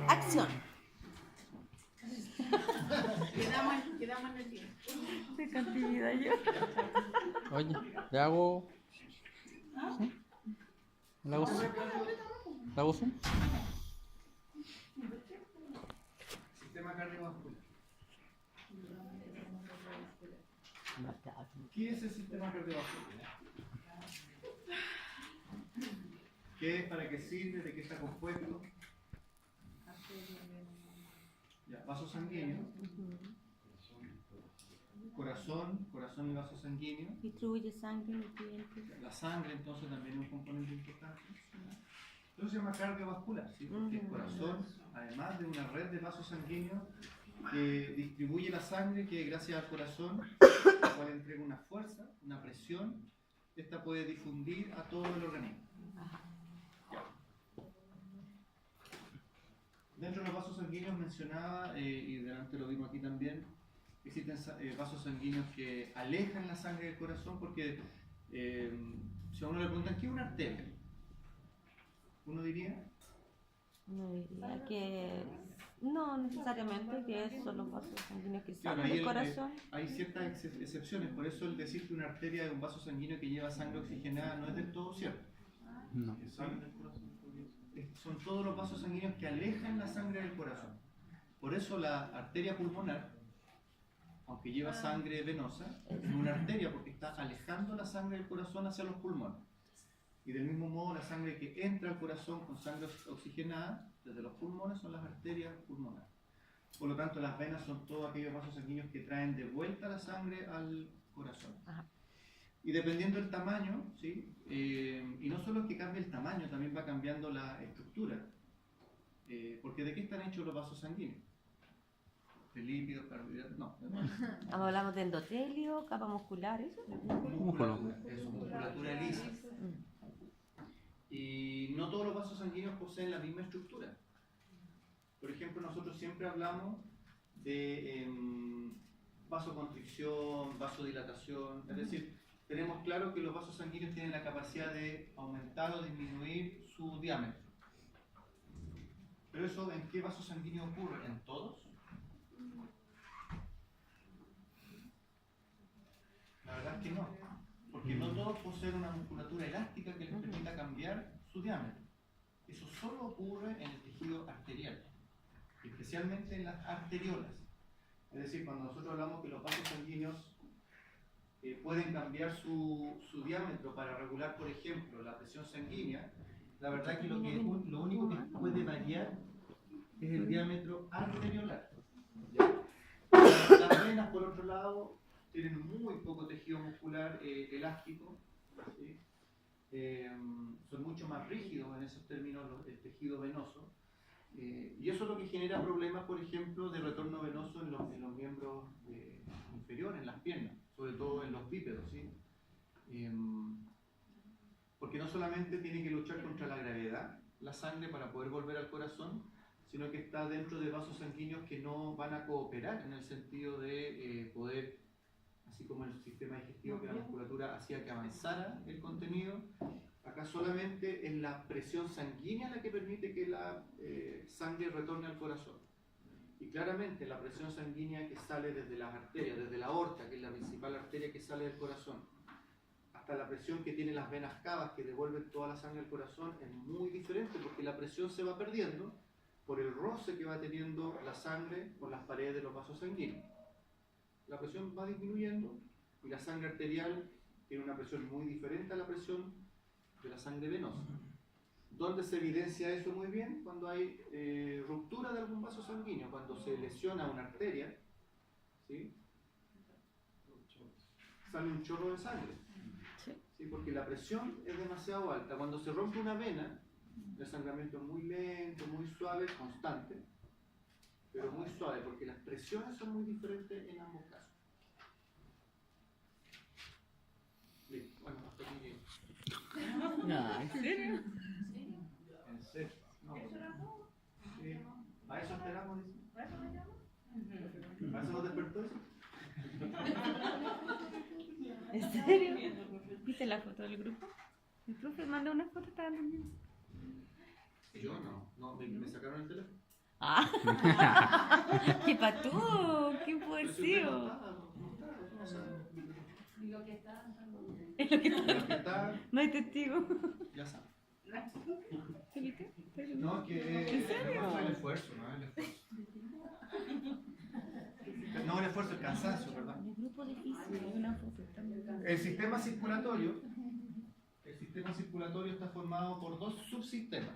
Acción. Quedamos en el tiempo. Qué cantidad yo. Oye, le hago. ¿Sí? ¿Le hago zoom? ¿Le hago zoom? Sistema cardiovascular. ¿Qué es el sistema cardiovascular? ¿Qué es? ¿Para qué sirve? ¿De qué está compuesto? Ya, vaso sanguíneo. Corazón y vaso sanguíneo. Distribuye sangre, nutrientes. La sangre entonces también es un componente importante. Entonces se llama cardiovascular, ¿sí? Porque el corazón, además de una red de vasos sanguíneos que distribuye la sangre, que gracias al corazón, la cual entrega una fuerza, una presión, esta puede difundir a todo el organismo. Ya. Dentro de los vasos sanguíneos mencionaba, y delante lo vimos aquí también, existen vasos sanguíneos que alejan la sangre del corazón porque si a uno le preguntan ¿qué es una arteria? Uno diría No diría que no necesariamente que son los vasos sanguíneos que claro, salen del corazón. hay ciertas excepciones, por eso el decir que una arteria es un vaso sanguíneo que lleva sangre oxigenada no es del todo cierto. No. Son todos los vasos sanguíneos que alejan la sangre del corazón. Por eso la arteria pulmonar, aunque lleva sangre venosa, es una arteria porque está alejando la sangre del corazón hacia los pulmones. Y del mismo modo la sangre que entra al corazón con sangre oxigenada desde los pulmones son las arterias pulmonares. Por lo tanto las venas son todos aquellos vasos sanguíneos que traen de vuelta la sangre al corazón. Ajá. Y dependiendo del tamaño, ¿sí? Y no solo es que cambie el tamaño, también va cambiando la estructura. Porque ¿de qué están hechos los vasos sanguíneos? ¿De lípidos, carbohidratos? No. Hablamos de endotelio, capa muscular, eso. Musculatura lisa. Y no todos los vasos sanguíneos poseen la misma estructura. Por ejemplo, nosotros siempre hablamos de vasoconstricción, vasodilatación, es decir, tenemos claro que los vasos sanguíneos tienen la capacidad de aumentar o disminuir su diámetro. Pero eso, ¿en qué vaso sanguíneo ocurre? ¿En todos? La verdad es que no, porque no todos poseen una musculatura elástica que les permita cambiar su diámetro. Eso solo ocurre en el tejido arterial, especialmente en las arteriolas. Es decir, cuando nosotros hablamos que los vasos sanguíneos pueden cambiar su diámetro para regular, por ejemplo, la presión sanguínea, la verdad es que lo único que puede variar es el diámetro arteriolar. ¿Ya? Las venas, por otro lado, tienen muy poco tejido muscular elástico, ¿sí? Son mucho más rígidos en esos términos el tejido venoso, y eso es lo que genera problemas, por ejemplo, de retorno venoso en los miembros inferiores, en las piernas, sobre todo en los bípedos, ¿sí? Porque no solamente tiene que luchar contra la gravedad, la sangre, para poder volver al corazón, sino que está dentro de vasos sanguíneos que no van a cooperar en el sentido de poder, así como en el sistema digestivo, que la musculatura hacía que avanzara el contenido, acá solamente es la presión sanguínea la que permite que la sangre retorne al corazón. Y claramente la presión sanguínea que sale desde las arterias, desde la aorta, que es la principal arteria que sale del corazón, hasta la presión que tienen las venas cavas que devuelven toda la sangre al corazón, es muy diferente porque la presión se va perdiendo por el roce que va teniendo la sangre con las paredes de los vasos sanguíneos. La presión va disminuyendo y la sangre arterial tiene una presión muy diferente a la presión de la sangre venosa. ¿Dónde se evidencia eso muy bien? Cuando hay ruptura de algún vaso sanguíneo, cuando se lesiona una arteria, ¿sí? Sale un chorro de sangre, ¿sí? Porque la presión es demasiado alta. Cuando se rompe una vena, el sangramiento es muy lento, muy suave, constante, pero muy suave, porque las presiones son muy diferentes en ambos casos. Listo, bueno, hasta aquí llegué. No, ¿en serio? En serio. No, sí. ¿A eso esperamos? ¿A eso nos despertó eso? ¿En serio? ¿Viste la foto del grupo? El profe mandó una foto, estaba durmiendo. Yo no, me sacaron el teléfono. Ah, qué patú, qué Pero si usted poesío. no está, no sabe. Y lo que está Es lo que Lo que está, no hay testigo. ya sabe. ¿Felipe? No, que ¿En serio? no el esfuerzo, no el esfuerzo. No el esfuerzo, el cansancio, ¿verdad? El grupo difícil, hay una foto también. El sistema circulatorio está formado por dos subsistemas.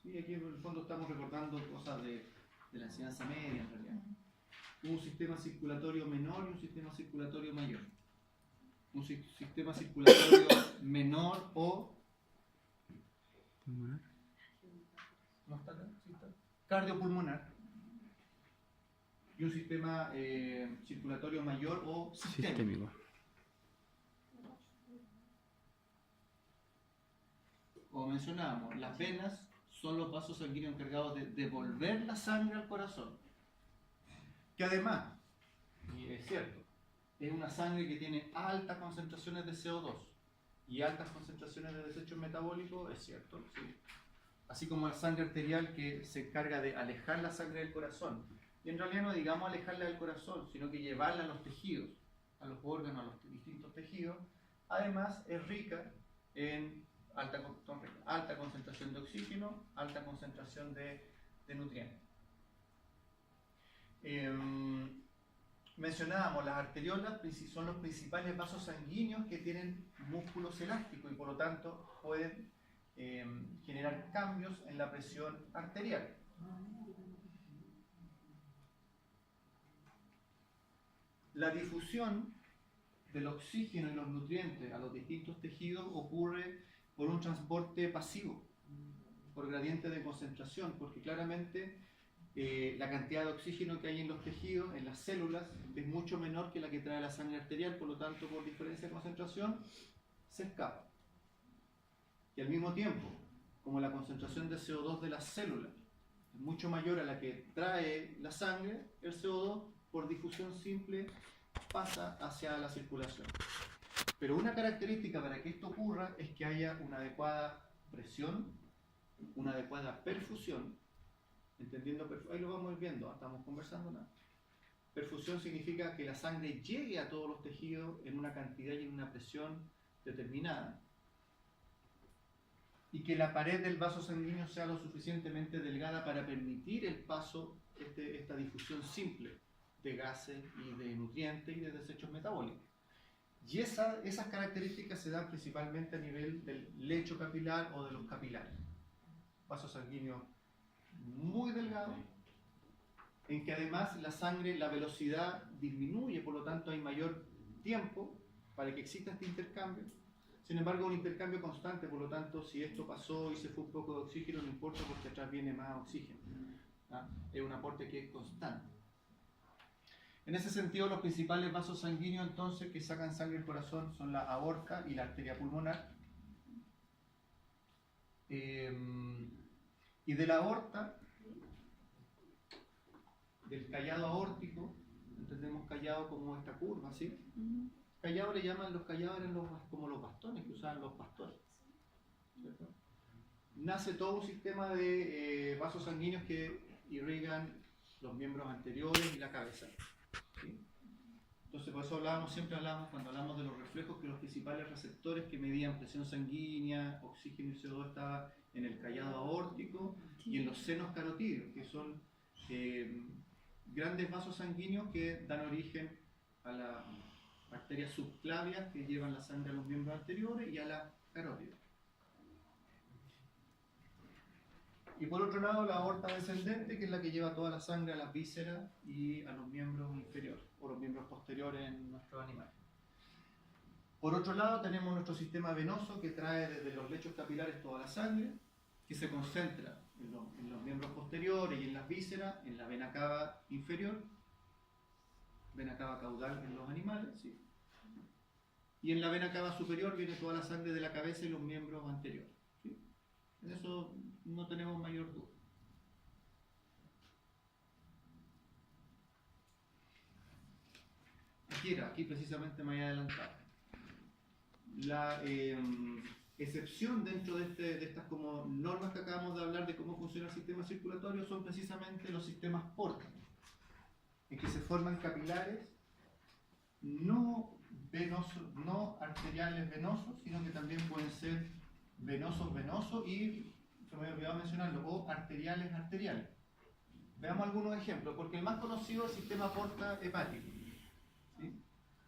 ¿Sí? Aquí en el fondo estamos recordando cosas de la enseñanza media en realidad. Un sistema circulatorio menor y un sistema circulatorio mayor. Un sistema circulatorio menor o Pulmonar. ¿no está acá? ¿Sí está? Cardiopulmonar. Y un sistema circulatorio mayor o sistémico. Sistémico. Como mencionábamos, las venas son los vasos sanguíneos encargados de devolver la sangre al corazón. Que además, y es cierto, es una sangre que tiene altas concentraciones de CO2 y altas concentraciones de desechos metabólicos, es cierto, sí. Así como la sangre arterial que se encarga de alejar la sangre del corazón. Y en realidad no digamos alejarla del corazón, sino que llevarla a los tejidos, a los órganos, a los distintos tejidos. Además, es rica en alta concentración de oxígeno, alta concentración de nutrientes. Mencionábamos, las arteriolas son los principales vasos sanguíneos que tienen músculos elásticos y por lo tanto pueden generar cambios en la presión arterial. La difusión del oxígeno y los nutrientes a los distintos tejidos ocurre por un transporte pasivo, por gradiente de concentración, porque claramente la cantidad de oxígeno que hay en los tejidos, en las células, es mucho menor que la que trae la sangre arterial, por lo tanto, por diferencia de concentración, se escapa. Y al mismo tiempo, como la concentración de CO2 de las células es mucho mayor a la que trae la sangre, el CO2, por difusión simple, pasa hacia la circulación. Pero una característica para que esto ocurra es que haya una adecuada presión, una adecuada perfusión, entendiendo, ahí lo vamos viendo, estamos conversando nada. Perfusión significa que la sangre llegue a todos los tejidos en una cantidad y en una presión determinada y que la pared del vaso sanguíneo sea lo suficientemente delgada para permitir el paso, esta difusión simple de gases y de nutrientes y de desechos metabólicos. Y esas características se dan principalmente a nivel del lecho capilar o de los capilares. Vasos sanguíneos muy delgados, en que además la sangre, la velocidad disminuye, por lo tanto hay mayor tiempo para que exista este intercambio. Sin embargo, un intercambio constante, por lo tanto, si esto pasó y se fue un poco de oxígeno, no importa porque atrás viene más oxígeno. ¿Ah? Es un aporte que es constante. En ese sentido, los principales vasos sanguíneos entonces que sacan sangre del corazón son la aorta y la arteria pulmonar. Y de la aorta, del callado aórtico, entendemos callado como esta curva, ¿sí? Callado le llaman, los callados eran como los bastones que usaban los pastores, ¿cierto? Nace todo un sistema de vasos sanguíneos que irrigan los miembros anteriores y la cabeza. ¿Sí? Entonces por eso siempre hablábamos, cuando hablamos de los reflejos, que los principales receptores que medían presión sanguínea, oxígeno y CO2 estaban en el callado aórtico y en los senos carotídeos, que son grandes vasos sanguíneos que dan origen a las arterias subclavias que llevan la sangre a los miembros anteriores y a la carótida. Y por otro lado, la aorta descendente, que es la que lleva toda la sangre a las vísceras y a los miembros inferiores, o los miembros posteriores en nuestros animales. Por otro lado, tenemos nuestro sistema venoso, que trae desde los lechos capilares toda la sangre, que se concentra en los miembros posteriores y en las vísceras, en la vena cava inferior, vena cava caudal en los animales, ¿sí? Y en la vena cava superior viene toda la sangre de la cabeza y los miembros anteriores. ¿Sí? En eso no tenemos mayor duda. Aquí precisamente me había adelantado. excepción dentro de estas como normas que acabamos de hablar de cómo funciona el sistema circulatorio son precisamente los sistemas Porta, en que se forman capilares no venosos, no arteriales venosos, sino que también pueden ser venosos venosos y, se me había olvidado mencionarlo, o arteriales arteriales. Veamos algunos ejemplos, porque el más conocido es el sistema Porta hepático, ¿sí?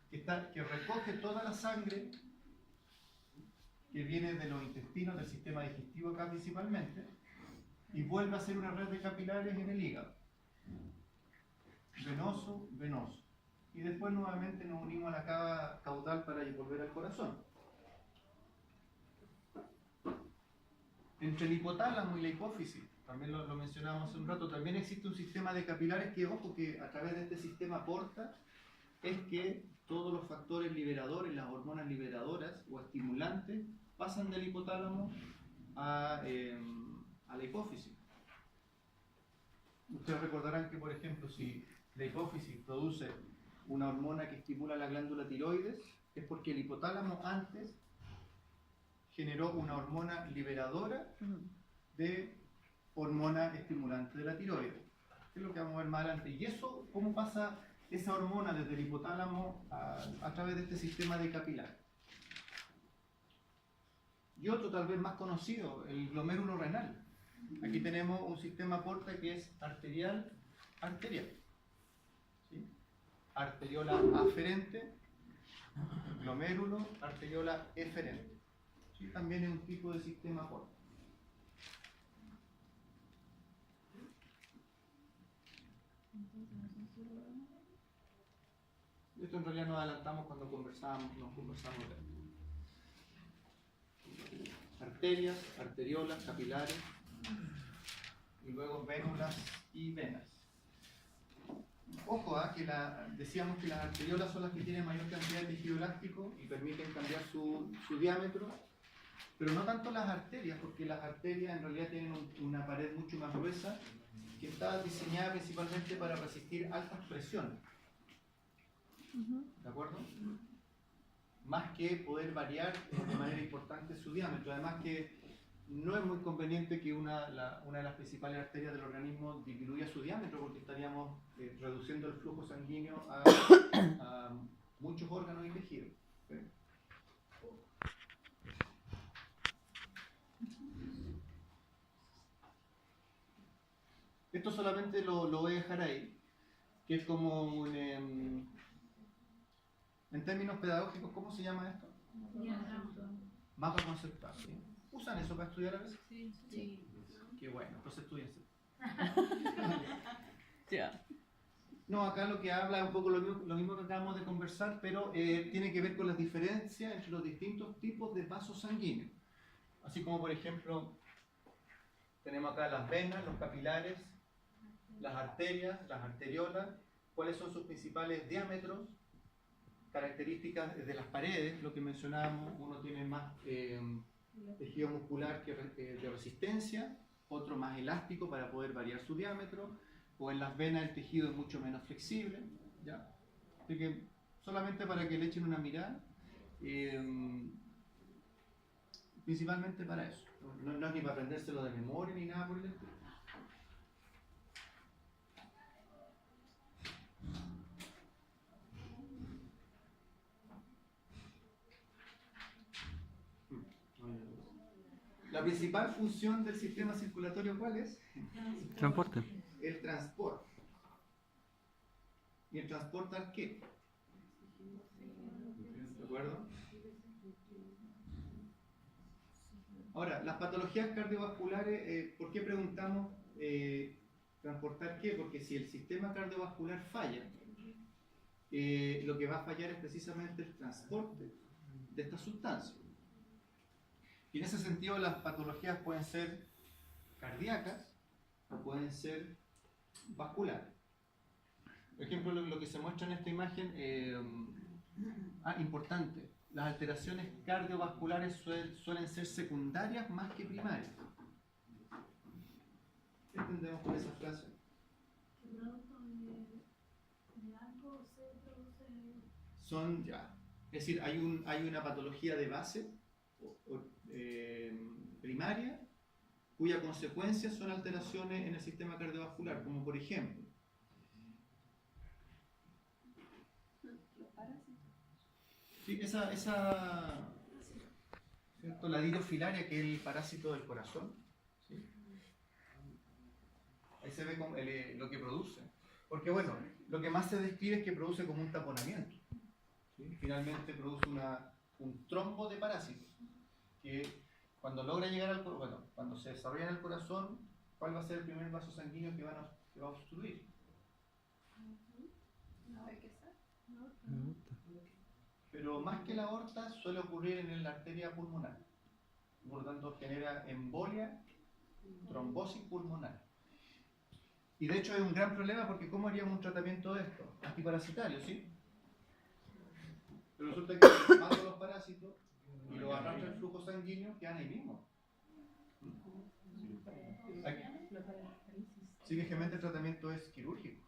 que recoge toda la sangre que viene de los intestinos, del sistema digestivo acá principalmente, y vuelve a ser una red de capilares en el hígado. Venoso, venoso. Y después nuevamente nos unimos a la cava caudal para volver al corazón. Entre el hipotálamo y la hipófisis, también lo mencionamos hace un rato, también existe un sistema de capilares que, ojo, que a través de este sistema Porta es que todos los factores liberadores, las hormonas liberadoras o estimulantes, pasan del hipotálamo a la hipófisis. Ustedes recordarán que, por ejemplo, si la hipófisis produce una hormona que estimula la glándula tiroides, es porque el hipotálamo antes generó una hormona liberadora de hormona estimulante de la tiroides, que es lo que vamos a ver más adelante. Y eso, ¿cómo pasa esa hormona desde el hipotálamo a través de este sistema de capilar? Y otro tal vez más conocido, el glomérulo renal. Aquí tenemos un sistema Porta que es arterial-arterial. ¿Sí? Arteriola aferente, glomérulo, arteriola eferente. ¿Sí? También es un tipo de sistema Porta. Esto en realidad nos adelantamos cuando nos conversamos de esto. Arterias, arteriolas, capilares, y luego vénulas y venas. Ojo, que decíamos que las arteriolas son las que tienen mayor cantidad de tejido elástico y permiten cambiar su diámetro, pero no tanto las arterias, porque las arterias en realidad tienen una pared mucho más gruesa que está diseñada principalmente para resistir altas presiones. ¿De acuerdo? Más que poder variar de manera importante su diámetro. Además que no es muy conveniente que una de las principales arterias del organismo disminuya su diámetro, porque estaríamos reduciendo el flujo sanguíneo a muchos órganos y tejidos. ¿Sí? Esto solamente lo voy a dejar ahí, que es como un... en términos pedagógicos, ¿cómo se llama esto? Mapa conceptual. ¿Sí? ¿Usan eso para estudiar a veces? Sí. Qué bueno, entonces estudiense. Ya. No, acá lo que habla es un poco lo mismo que acabamos de conversar, pero tiene que ver con las diferencias entre los distintos tipos de vasos sanguíneos. Así como, por ejemplo, tenemos acá las venas, los capilares, las arterias, las arteriolas, cuáles son sus principales diámetros, características de las paredes, lo que mencionábamos, uno tiene más tejido muscular de resistencia, otro más elástico para poder variar su diámetro, o en las venas el tejido es mucho menos flexible, ¿ya? Así que solamente para que le echen una mirada, principalmente para eso, no es ni para aprendérselo de memoria ni nada por el estilo. La principal función del sistema circulatorio, ¿cuál es? Transporte. El transporte. ¿Y el transportar qué? ¿De acuerdo? Ahora, las patologías cardiovasculares, ¿por qué preguntamos transportar qué? Porque si el sistema cardiovascular falla, lo que va a fallar es precisamente el transporte de estas sustancias. Y en ese sentido las patologías pueden ser cardíacas o pueden ser vasculares. Por ejemplo, lo que se muestra en esta imagen, importante, las alteraciones cardiovasculares suelen ser secundarias más que primarias. ¿Qué entendemos por esa frase? Son ya. Es decir, hay una patología de base, primaria, cuya consecuencia son alteraciones en el sistema cardiovascular, como por ejemplo, sí, ¿cierto? La dinofilaria, que es el parásito del corazón, ¿sí? Ahí se ve lo que produce. Porque bueno, lo que más se describe es que produce como un taponamiento, ¿sí? Finalmente produce un trombo de parásitos, que cuando logra llegar al corazón, bueno, cuando se desarrolla en el corazón, ¿cuál va a ser el primer vaso sanguíneo que va a obstruir? Pero más que la aorta suele ocurrir en la arteria pulmonar. Por lo tanto genera embolia, trombosis pulmonar. Y de hecho es un gran problema porque ¿cómo haríamos un tratamiento de esto? Antiparasitario, ¿sí? Pero resulta que mato los parásitos y los arrastra el flujo sanguíneo, quedan ahí mismo. Aquí. Sí, viejamente el tratamiento es quirúrgico.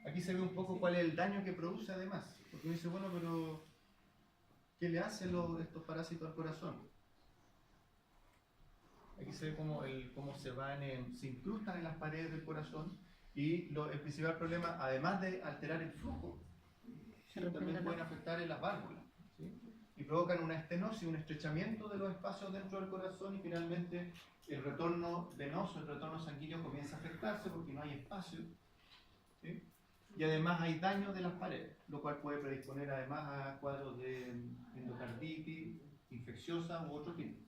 Aquí se ve un poco cuál es el daño que produce además. Porque uno dice, bueno, pero ¿qué le hacen estos parásitos al corazón? Aquí se ve cómo se incrustan en las paredes del corazón y el principal problema, además de alterar el flujo, ¿sí? También pueden afectar en las válvulas, ¿sí? Y provocan una estenosis, un estrechamiento de los espacios dentro del corazón y finalmente el retorno venoso, el retorno sanguíneo comienza a afectarse porque no hay espacio, ¿sí? Y además hay daño de las paredes, lo cual puede predisponer además a cuadros de endocarditis infecciosa u otro tipo.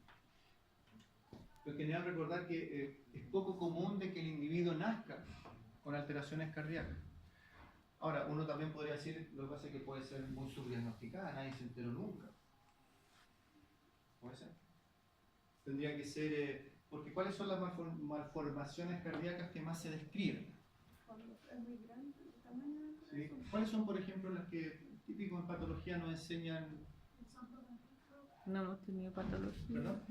Pero en general recordar que es poco común de que el individuo nazca con alteraciones cardíacas. Ahora, uno también podría decir, lo que pasa es que puede ser muy subdiagnosticada, nadie se enteró nunca. Puede ser. Tendría que ser, porque ¿cuáles son las malformaciones cardíacas que más se describen? ¿Sí? ¿Cuáles son, por ejemplo, las que típicos en patología nos enseñan? No hemos tenido patología. ¿Perdón?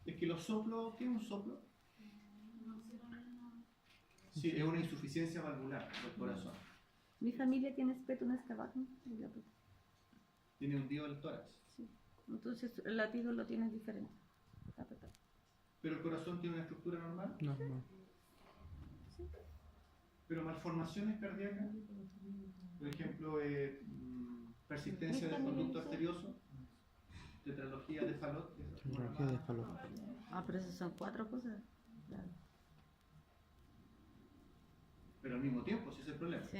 Es que los soplos, ¿qué es un soplo? Sí, es una insuficiencia valvular del corazón. Mi familia tiene spetum excavatum. Tiene hundido el tórax. Sí. Entonces el latido lo tiene diferente. ¿Pero el corazón tiene una estructura normal? No. Pero malformaciones cardíacas, por ejemplo, persistencia del conducto arterioso, tetralogía de Fallot. Tetralogía de Fallot. Ah, pero esas son 4 cosas. Claro. Pero al mismo tiempo, ese es el problema. Sí.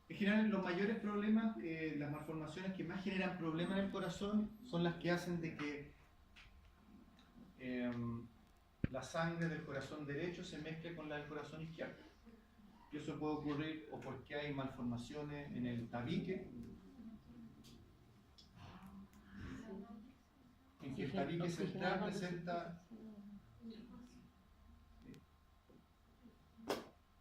En general, los mayores problemas, las malformaciones que más generan problemas en el corazón son las que hacen de que la sangre del corazón derecho se mezcle con la del corazón izquierdo. Y eso puede ocurrir o porque hay malformaciones en el tabique, en que el tabique central presenta.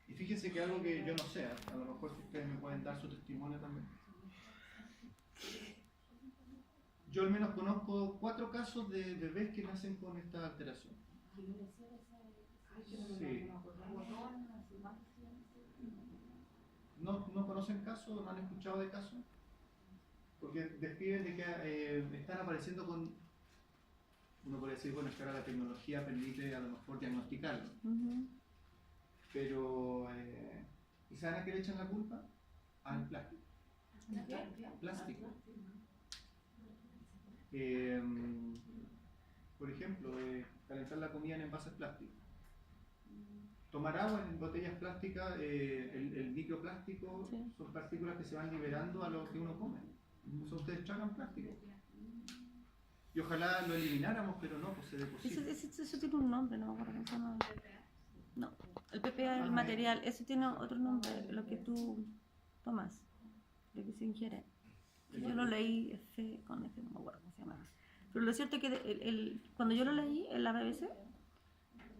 Y fíjense que algo que yo no sé, a lo mejor si ustedes me pueden dar su testimonio también. Yo al menos conozco 4 casos de bebés que nacen con esta alteración. Sí. ¿No conocen casos? ¿No han escuchado de casos? Porque describen de que están apareciendo con... Uno podría decir, bueno, es que ahora la tecnología permite a lo mejor diagnosticarlo. Pero, ¿y saben a qué le echan la culpa? Al plástico. Plástico. Por ejemplo, calentar la comida en envases plásticos. Tomar agua en botellas plásticas, el microplástico, sí, son partículas que se van liberando a lo que uno come. Eso ustedes tragan plástico. Y ojalá lo elimináramos, pero no, pues se deposita. Eso tiene un nombre, no me acuerdo cómo se llama. No, el PPA es el material, eso tiene otro nombre, lo que tú tomas, lo que se ingiere. Yo lo leí con F, no me acuerdo cómo se llama. Pero lo cierto es que cuando yo lo leí en la BBC,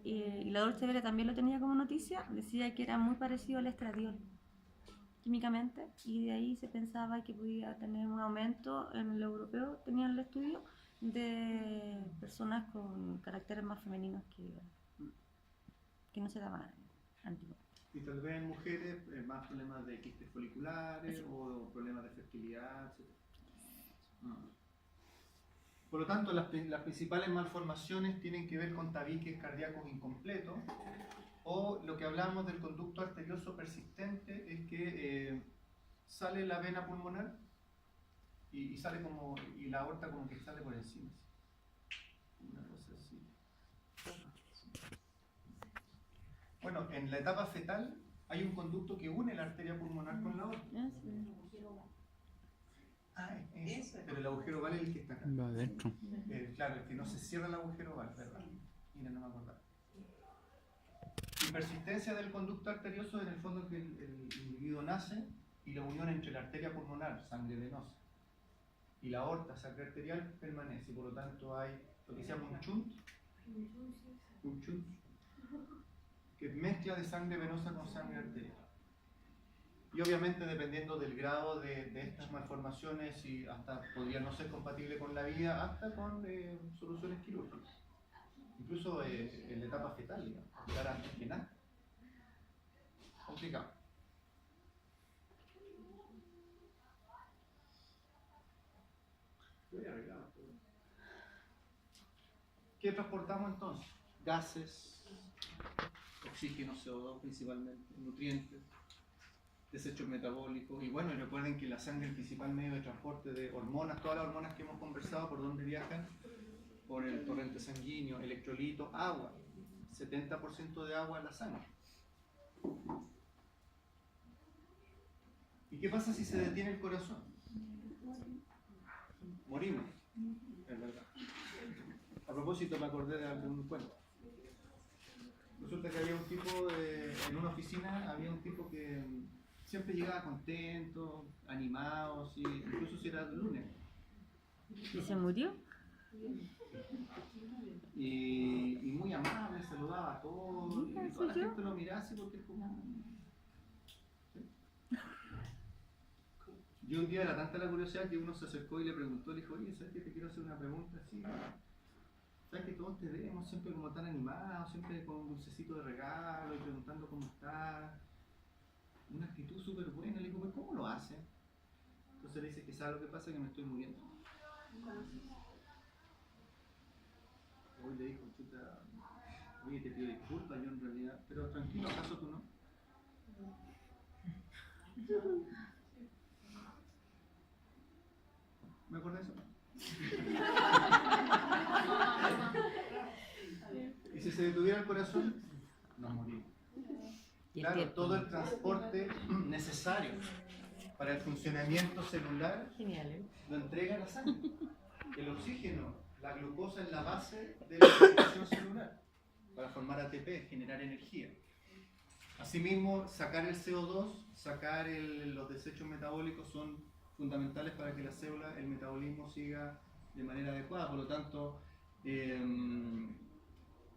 y la Deutsche Welle también lo tenía como noticia, decía que era muy parecido al estradiol químicamente, y de ahí se pensaba que podía tener un aumento en el europeo, tenían el estudio de personas con caracteres más femeninos que no se daban antiguos. Y tal vez en mujeres más problemas de quistes foliculares o problemas de fertilidad, etc. Por lo tanto, las principales malformaciones tienen que ver con tabiques cardíacos incompletos, o lo que hablamos del conducto arterioso persistente es que sale la vena pulmonar y sale como, y la aorta como que sale por encima. Una cosa así. Bueno, en la etapa fetal hay un conducto que une la arteria pulmonar con la aorta. Eso. Pero el agujero oval es el que está acá. Va adentro. Claro, el que no se cierra el agujero oval, ¿verdad? Mira, no me acordaba. Y persistencia del conducto arterioso en el fondo que el individuo nace y la unión entre la arteria pulmonar, sangre venosa, y la aorta, sangre arterial, permanece. Por lo tanto hay lo que se llama un shunt, que es mezcla de sangre venosa con sangre arterial. Y obviamente dependiendo del grado de estas malformaciones, y hasta podría no ser compatible con la vida, hasta con soluciones quirúrgicas. Incluso en la etapa fetal, digamos, llegar antes que nada. Complicado. ¿Qué transportamos entonces? Gases, oxígeno, CO2 principalmente, nutrientes, desechos metabólicos. Y bueno, recuerden que la sangre es el principal medio de transporte de hormonas, todas las hormonas que hemos conversado, ¿por dónde viajan? Por el torrente sanguíneo, electrolitos, agua. 70% de agua en la sangre. ¿Y qué pasa si se detiene el corazón? Morimos, es verdad. A propósito, me acordé de algún cuento. Resulta que había un tipo, en una oficina, había un tipo que siempre llegaba contento, animado, ¿sí? Incluso si era lunes. ¿Y se murió? Y muy amable, saludaba a todos, y toda la gente lo miraba así porque es como... ¿Sí? Y un día era tanta la curiosidad que uno se acercó y le preguntó, le dijo, oye, ¿sabes que te quiero hacer una pregunta así? ¿Sabes que todos te vemos siempre como tan animados, siempre con un dulcecito de regalo y preguntando cómo estás? Una actitud súper buena. Le digo, pues, ¿cómo lo hace? Entonces le dice que sabe lo que pasa, que me estoy muriendo. Hoy le dijo, chuta, oye, te pido disculpas, yo en realidad, pero tranquilo, ¿acaso tú no? ¿Me acordé de eso? Y si se detuviera el corazón, nos morimos. Claro, todo el transporte necesario para el funcionamiento celular lo entrega la sangre. El oxígeno, la glucosa es la base de la respiración celular para formar ATP, generar energía. Asimismo, sacar el CO2, sacar los desechos metabólicos son fundamentales para que la célula, el metabolismo siga de manera adecuada. Por lo tanto,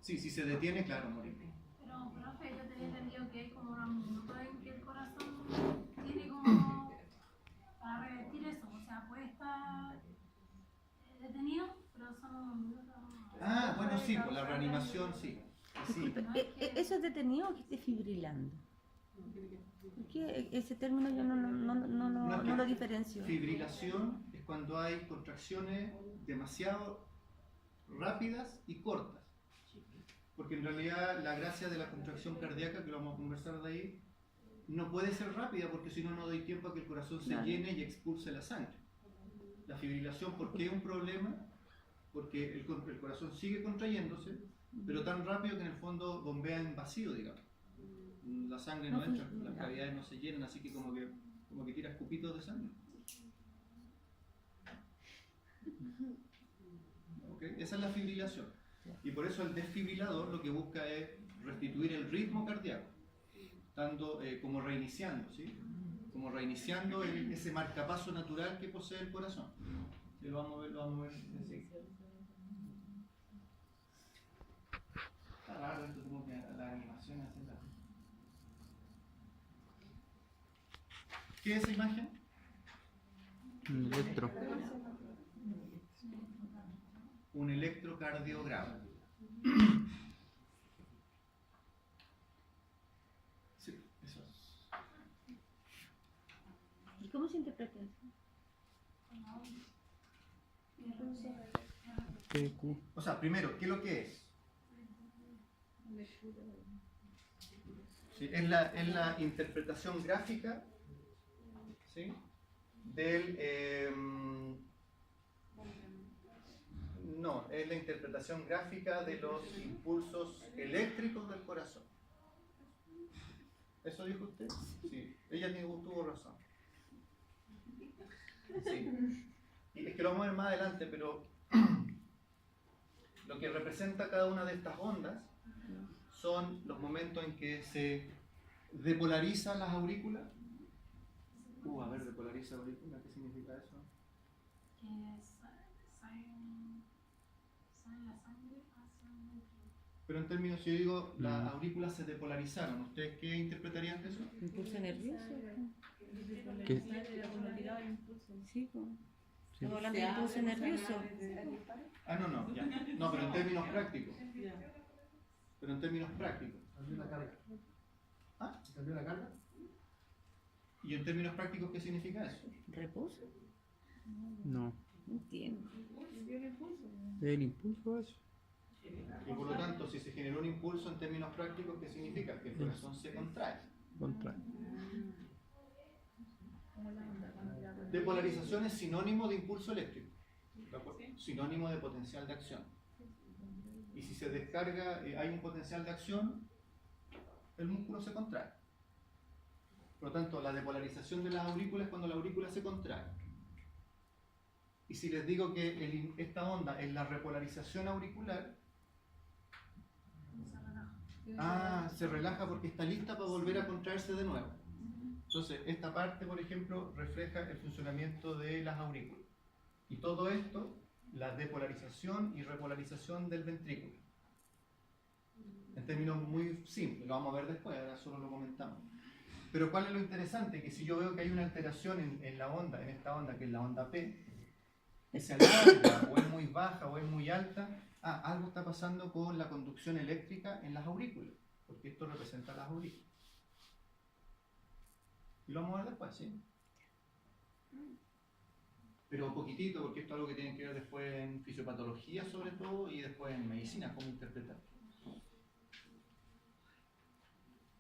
sí, si se detiene, claro, morimos. Pero, profe, yo tenía entendido que hay como un minuto en que el corazón tiene como para revertir eso, o sea, puede estar detenido, pero son unos minutos. Ah, bueno, sí, por la reanimación, sí. Sí. ¿Eso es detenido o que esté fibrilando? Porque ese término yo no lo diferencio. Fibrilación es cuando hay contracciones demasiado rápidas y cortas. Porque en realidad la gracia de la contracción cardíaca, que lo vamos a conversar de ahí, no puede ser rápida porque si no, no doy tiempo a que el corazón se llene y expulse la sangre. La fibrilación, ¿por qué es un problema? Porque el corazón sigue contrayéndose, pero tan rápido que en el fondo bombea en vacío, digamos. La sangre no entra, las cavidades no se llenan, así que como que tira escupitos de sangre. ¿Okay? Esa es la fibrilación. Y por eso el desfibrilador lo que busca es restituir el ritmo cardíaco, tanto como reiniciando, ¿sí? Como reiniciando ese marcapaso natural que posee el corazón. ¿Sí? Lo vamos a ver enseguida. Está raro esto, como que la animación hace la... ¿Qué es esa imagen? Un electro. Un electrocardiograma. Sí. ¿Cómo se interpreta eso? PQ. O sea, primero, ¿qué es lo que es? Sí, es la interpretación gráfica, ¿sí? No, es la interpretación gráfica de los impulsos eléctricos del corazón. ¿Eso dijo usted? Sí, ella tuvo razón. Sí. Y es que lo vamos a ver más adelante, pero lo que representa cada una de estas ondas son los momentos en que se depolarizan las aurículas. A ver, depolariza aurícula, ¿qué significa eso? Que sale la sangre hacia el ventrículo. Pero en términos, si yo digo, las aurículas se depolarizaron, ¿ustedes qué interpretarían de eso? Impulso nervioso. ¿Qué? Sí, pues. Sí. Estamos hablando de impulso nervioso. Ah, no, ya. No, pero en términos prácticos. Pero en términos prácticos. Cambió la carga. ¿Ah? ¿Cambió la carga? ¿Y en términos prácticos qué significa eso? ¿Reposo? No. No entiendo. ¿El impulso eso? Y por lo tanto, si se generó un impulso en términos prácticos, ¿qué significa? Que el corazón se contrae. Contra. Depolarización es sinónimo de impulso eléctrico, sinónimo de potencial de acción. Y si se descarga, hay un potencial de acción, el músculo se contrae. Por lo tanto, la depolarización de las aurículas es cuando la aurícula se contrae. Y si les digo que esta onda es la repolarización auricular, se relaja porque está lista para volver a contraerse de nuevo. Entonces, esta parte, por ejemplo, refleja el funcionamiento de las aurículas. Y todo esto, la depolarización y repolarización del ventrículo. En términos muy simples, lo vamos a ver después, ahora solo lo comentamos. Pero ¿cuál es lo interesante? Que si yo veo que hay una alteración en la onda, en esta onda, que es la onda P, que se alarga, o es muy baja, o es muy alta, algo está pasando con la conducción eléctrica en las aurículas, porque esto representa las aurículas. Y lo vamos a ver después, ¿sí? Pero poquitito, porque esto es algo que tiene que ver después en fisiopatología sobre todo, y después en medicina, cómo interpretar.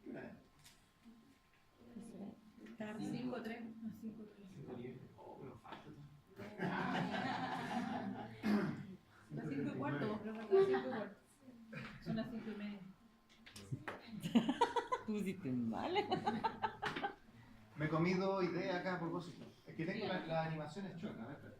¿Qué hora es? 5-3. Oh, pero falta. Las 5:15, pero faltan las 5:15. Son las 5:30. Tú hiciste mal. Me he comido ideas acá a propósito. Es que tengo las animaciones chuecas. A ver, espera.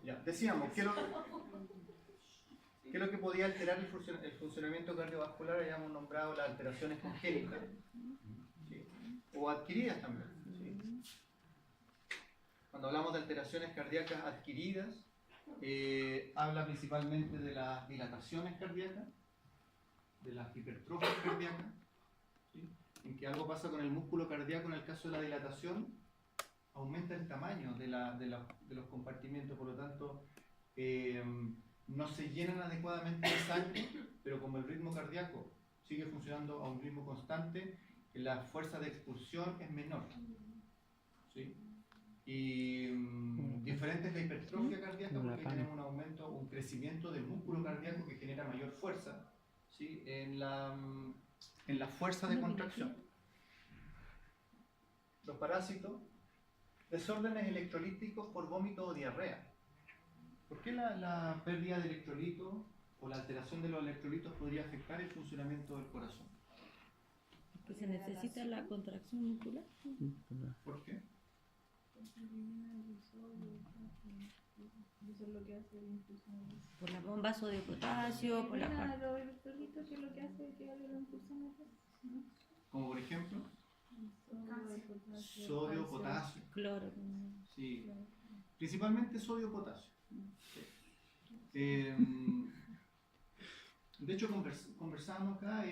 Ya, decíamos, ¿qué es lo que podía alterar el funcionamiento cardiovascular? Habíamos nombrado las alteraciones congénitas, ¿sí? O adquiridas también. ¿Sí? Cuando hablamos de alteraciones cardíacas adquiridas, habla principalmente de las dilataciones cardíacas, de las hipertrofias cardíacas, ¿sí? En que algo pasa con el músculo cardíaco en el caso de la dilatación, aumenta el tamaño de los compartimentos, por lo tanto no se llenan adecuadamente de sangre, pero como el ritmo cardíaco sigue funcionando a un ritmo constante, la fuerza de expulsión es menor, ¿sí? Y diferente es la hipertrofia cardíaca, porque tenemos un aumento, un crecimiento del músculo cardíaco que genera mayor fuerza, ¿sí? en la fuerza de contracción. Los parásitos, desórdenes electrolíticos por vómito o diarrea. ¿Por qué la pérdida de electrolitos o la alteración de los electrolitos podría afectar el funcionamiento del corazón? Pues se necesita la contracción muscular. ¿Por qué? Por la bomba de potasio, por la Los electrolitos, que es lo que hace que haya los impulsos nerviosos. Como por ejemplo, sodio, potasio. cloro. Sí. Principalmente sodio, potasio. Sí. De hecho, conversábamos acá.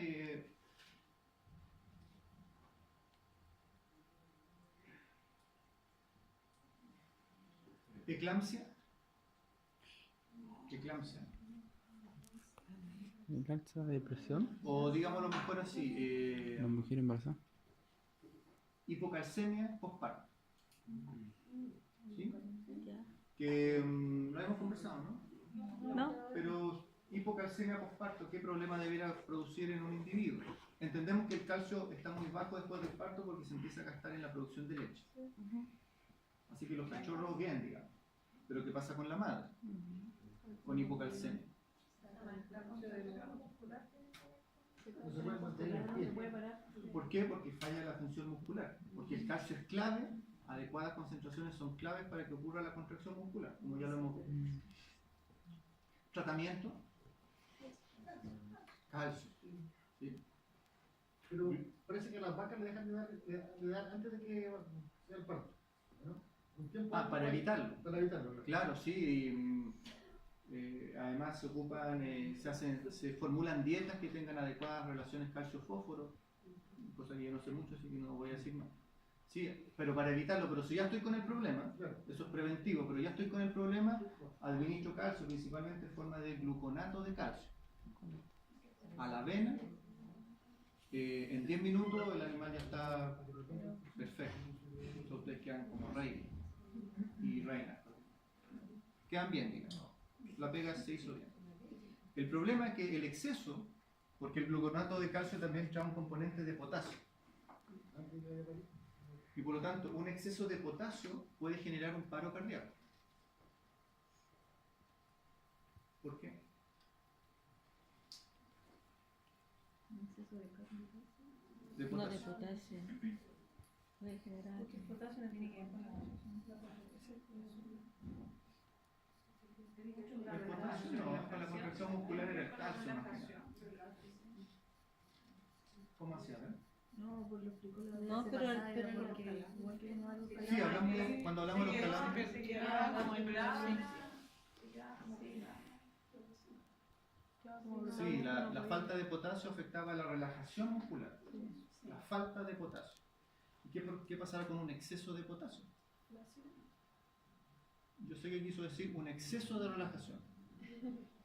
Eclampsia. Eclampsia. ¿El alza de presión? O digámoslo mejor así, La mujer embarazada. hipocalcemia postparto. ¿Sí? Ya. Que lo hemos conversado, ¿no? ¿No? Pero hipocalcemia postparto, ¿qué problema debiera producir en un individuo? Entendemos que el calcio está muy bajo después del parto porque se empieza a gastar en la producción de leche. Así que los cachorros bien, digamos. Pero ¿qué pasa con la madre? Con hipocalcemia. No se puede mantener en pie. ¿Por qué? Porque falla la función muscular. Porque el calcio es clave, adecuadas concentraciones son claves para que ocurra la contracción muscular, como ya lo hemos visto. Tratamiento, calcio. ¿Sí? Pero parece que las vacas le dejan de dar antes de que sea el parto, ¿no? Un tiempo Para evitarlo. Para evitarlo. Claro, sí. Además se ocupan, se formulan dietas que tengan adecuadas relaciones calcio-fósforo, cosa que yo no sé mucho, así que no voy a decir más. Sí, pero para evitarlo, pero si ya estoy con el problema, Claro. eso es preventivo, pero ya estoy con el problema, administro calcio, principalmente en forma de gluconato de calcio. A la avena, en 10 minutos el animal ya está perfecto. Entonces ustedes quedan como rey y reina. Quedan bien, digamos. La pega se hizo bien. El problema es que el exceso, porque el gluconato de calcio también trae un componente de potasio. Y por lo tanto, un exceso de potasio puede generar un paro cardíaco. ¿Por qué? De No, de potasio. potasio. Puede generar. El potasio no tiene que ver con la El potasio no, con la contracción muscular era el calcio más que nada. ¿Cómo hacía? No, pues lo explicó la No, vez pero- pasada, pero- era porque igual que no algo Sí, hablamos, cuando hablamos de los calambres. Sí, la falta de potasio afectaba la relajación muscular. La falta de potasio. ¿Y qué pasará con un exceso de potasio? Yo sé que quiso decir un exceso de relajación.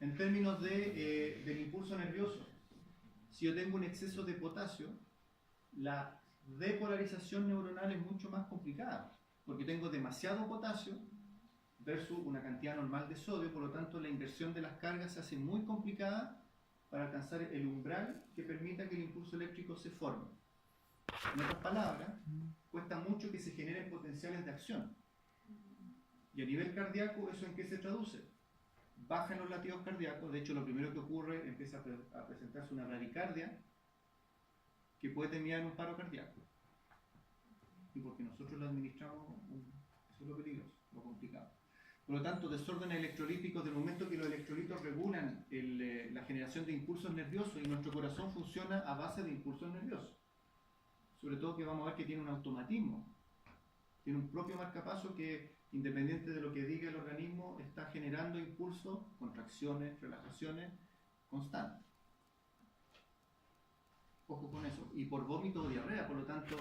En términos del impulso nervioso, si yo tengo un exceso de potasio, la depolarización neuronal es mucho más complicada, porque tengo demasiado potasio versus una cantidad normal de sodio, por lo tanto la inversión de las cargas se hace muy complicada para alcanzar el umbral que permita que el impulso eléctrico se forme. En otras palabras, cuesta mucho que se generen potenciales de acción. Y a nivel cardíaco, ¿eso en qué se traduce? Bajan los latidos cardíacos, de hecho lo primero que ocurre empieza a presentarse una bradicardia que puede terminar en un paro cardíaco. Y porque nosotros lo administramos, eso es lo peligroso, lo complicado. Por lo tanto, desórdenes electrolíticos, del momento que los electrolitos regulan la generación de impulsos nerviosos y nuestro corazón funciona a base de impulsos nerviosos. Sobre todo que vamos a ver que tiene un automatismo, tiene un propio marcapaso que, independiente de lo que diga el organismo, está generando impulsos, contracciones, relajaciones constantes. Ojo con eso. Y por vómito o diarrea, por lo tanto,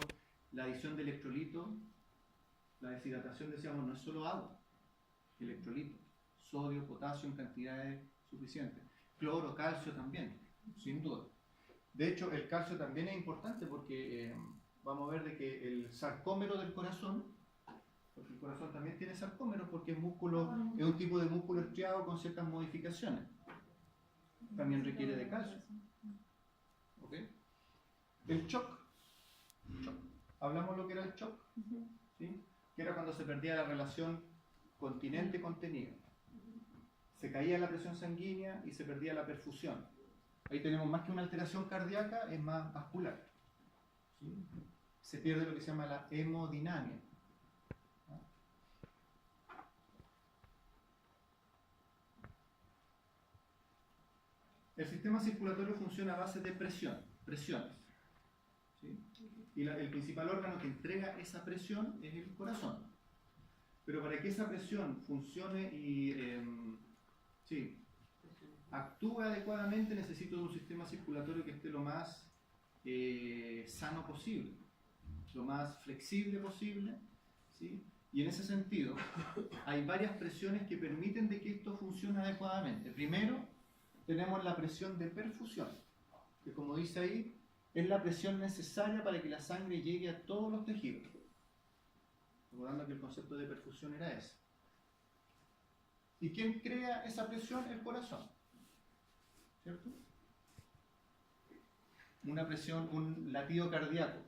la adición de electrolitos, la deshidratación, decíamos, no es solo agua, electrolitos, sodio, potasio en cantidades suficientes, cloro, calcio también, sin duda. De hecho, el calcio también es importante porque vamos a ver de que el sarcómero del corazón, porque el corazón también tiene sarcómero porque es músculo, es un tipo de músculo estriado con ciertas modificaciones, también requiere de calcio. ¿Ok? El shock. Hablamos lo que era el shock, ¿sí? Que era cuando se perdía la relación continente-contenido. Se caía la presión sanguínea y se perdía la perfusión. Ahí tenemos más que una alteración cardíaca, es más vascular. ¿Sí? Se pierde lo que se llama la hemodinamia. El sistema circulatorio funciona a base de presiones. ¿Sí? Y el principal órgano que entrega esa presión es el corazón. Pero para que esa presión funcione y actúe adecuadamente, necesito de un sistema circulatorio que esté lo más sano posible, lo más flexible posible, ¿sí? Y en ese sentido, hay varias presiones que permiten de que esto funcione adecuadamente. Primero, tenemos la presión de perfusión, que como dice ahí, es la presión necesaria para que la sangre llegue a todos los tejidos. Recordando que el concepto de perfusión era ese. ¿Y quién crea esa presión? El corazón. ¿Cierto? Una presión, un latido cardíaco.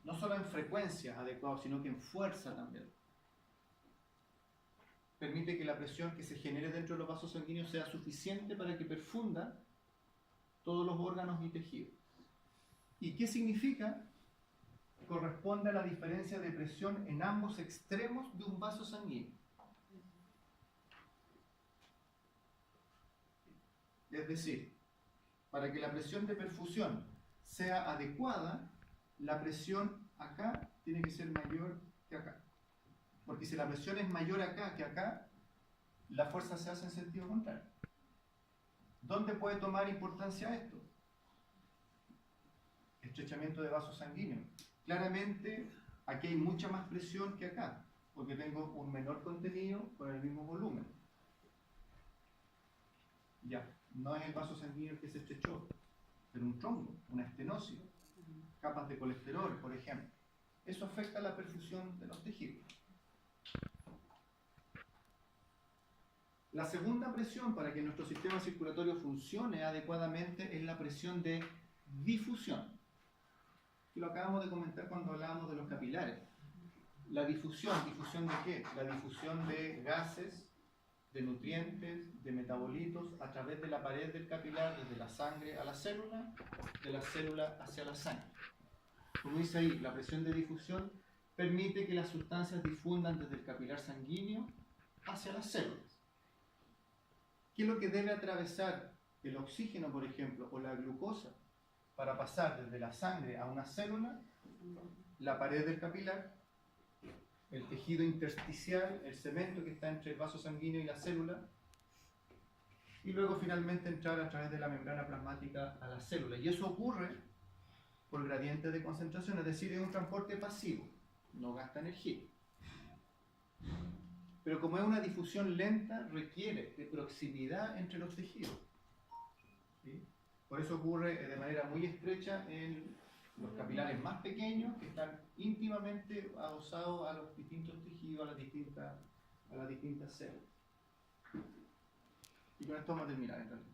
No solo en frecuencia adecuado, sino que en fuerza también. Permite que la presión que se genere dentro de los vasos sanguíneos sea suficiente para que perfunda todos los órganos y tejidos. ¿Y qué significa? Corresponde a la diferencia de presión en ambos extremos de un vaso sanguíneo. Es decir, para que la presión de perfusión sea adecuada, la presión acá tiene que ser mayor que acá. Porque si la presión es mayor acá que acá, la fuerza se hace en sentido contrario. ¿Dónde puede tomar importancia esto? Estrechamiento de vasos sanguíneos. Claramente, aquí hay mucha más presión que acá, porque tengo un menor contenido con el mismo volumen. Ya, no es el vaso sanguíneo el que se estrechó, pero un trombo, una estenosis, capas de colesterol, por ejemplo. Eso afecta la perfusión de los tejidos. La segunda presión para que nuestro sistema circulatorio funcione adecuadamente es la presión de difusión. Que lo acabamos de comentar cuando hablábamos de los capilares. La difusión, ¿difusión de qué? La difusión de gases, de nutrientes, de metabolitos a través de la pared del capilar, desde la sangre a la célula, de la célula hacia la sangre. Como dice ahí, la presión de difusión permite que las sustancias difundan desde el capilar sanguíneo hacia las células. ¿Qué es lo que debe atravesar el oxígeno, por ejemplo, o la glucosa para pasar desde la sangre a una célula? La pared del capilar, el tejido intersticial, el cemento que está entre el vaso sanguíneo y la célula, y luego finalmente entrar a través de la membrana plasmática a la célula. Y eso ocurre por gradiente de concentración, es decir, es un transporte pasivo, no gasta energía. Pero como es una difusión lenta, requiere de proximidad entre los tejidos. ¿Sí? Por eso ocurre de manera muy estrecha en los capilares más pequeños, que están íntimamente adosados a los distintos tejidos, a las distintas células. Y con esto vamos a terminar en realidad.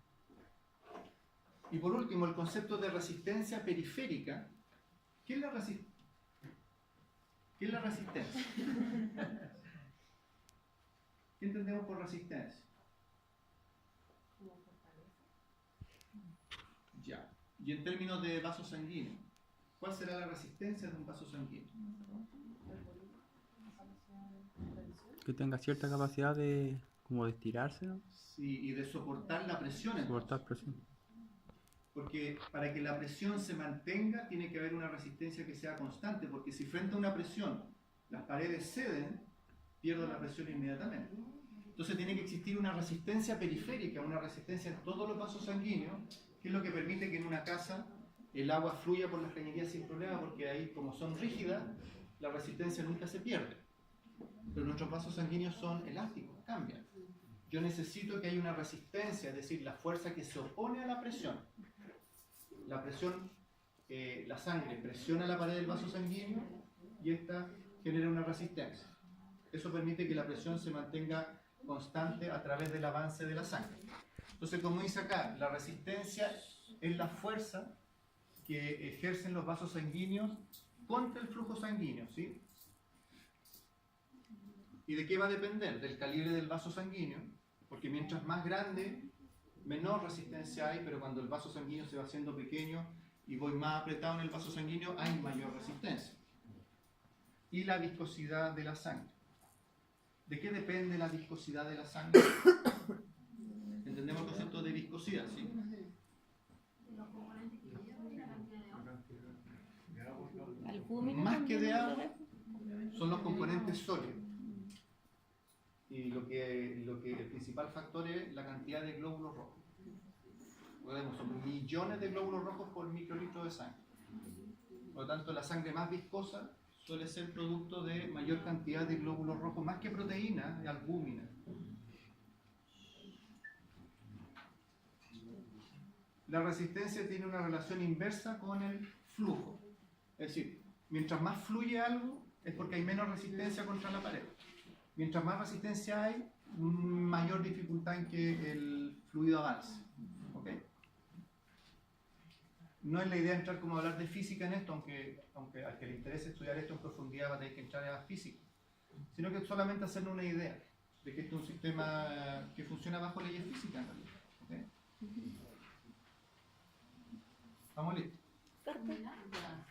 Y por último, el concepto de resistencia periférica. ¿Qué es la resistencia? ¿Qué es la resistencia? ¿Qué entendemos por resistencia? Ya. Y en términos de vaso sanguíneo, ¿cuál será la resistencia de un vaso sanguíneo? Que tenga cierta capacidad de como de estirarse, ¿no? Sí, y de soportar la presión. Soportar presión. Porque para que la presión se mantenga, tiene que haber una resistencia que sea constante, porque si frente a una presión las paredes ceden, pierdo la presión inmediatamente. Entonces tiene que existir una resistencia periférica, una resistencia en todos los vasos sanguíneos, que es lo que permite que en una casa el agua fluya por las cañerías sin problema, porque ahí, como son rígidas, la resistencia nunca se pierde. Pero nuestros vasos sanguíneos son elásticos, cambian. Yo necesito que haya una resistencia, es decir, la fuerza que se opone a la presión. La presión, la sangre presiona la pared del vaso sanguíneo y esta genera una resistencia. Eso permite que la presión se mantenga constante a través del avance de la sangre. Entonces, como dice acá, la resistencia es la fuerza que ejercen los vasos sanguíneos contra el flujo sanguíneo, ¿sí? ¿Y de qué va a depender? Del calibre del vaso sanguíneo, porque mientras más grande, menor resistencia hay, pero cuando el vaso sanguíneo se va haciendo pequeño y voy más apretado en el vaso sanguíneo, hay mayor resistencia. Y la viscosidad de la sangre. ¿De qué depende la viscosidad de la sangre? Entendemos el concepto de viscosidad, ¿sí? Los componentes que llevan y la cantidad de agua. ¿Albúmina Más que de también? agua, son los componentes sólidos. Y lo que el principal factor es la cantidad de glóbulos rojos. Recordemos, son millones de glóbulos rojos por microlitro de sangre. Por lo tanto, la sangre más viscosa suele ser producto de mayor cantidad de glóbulos rojos, más que proteína, de albúmina. La resistencia tiene una relación inversa con el flujo. Es decir, mientras más fluye algo, es porque hay menos resistencia contra la pared. Mientras más resistencia hay, mayor dificultad en que el fluido avance. ¿Ok? No es la idea entrar como a hablar de física en esto, aunque al que le interese estudiar esto en profundidad va a tener que entrar a física, sino que solamente hacernos una idea de que esto es un sistema que funciona bajo leyes físicas en realidad. ¿Ok? ¿Vamos listos? Mira.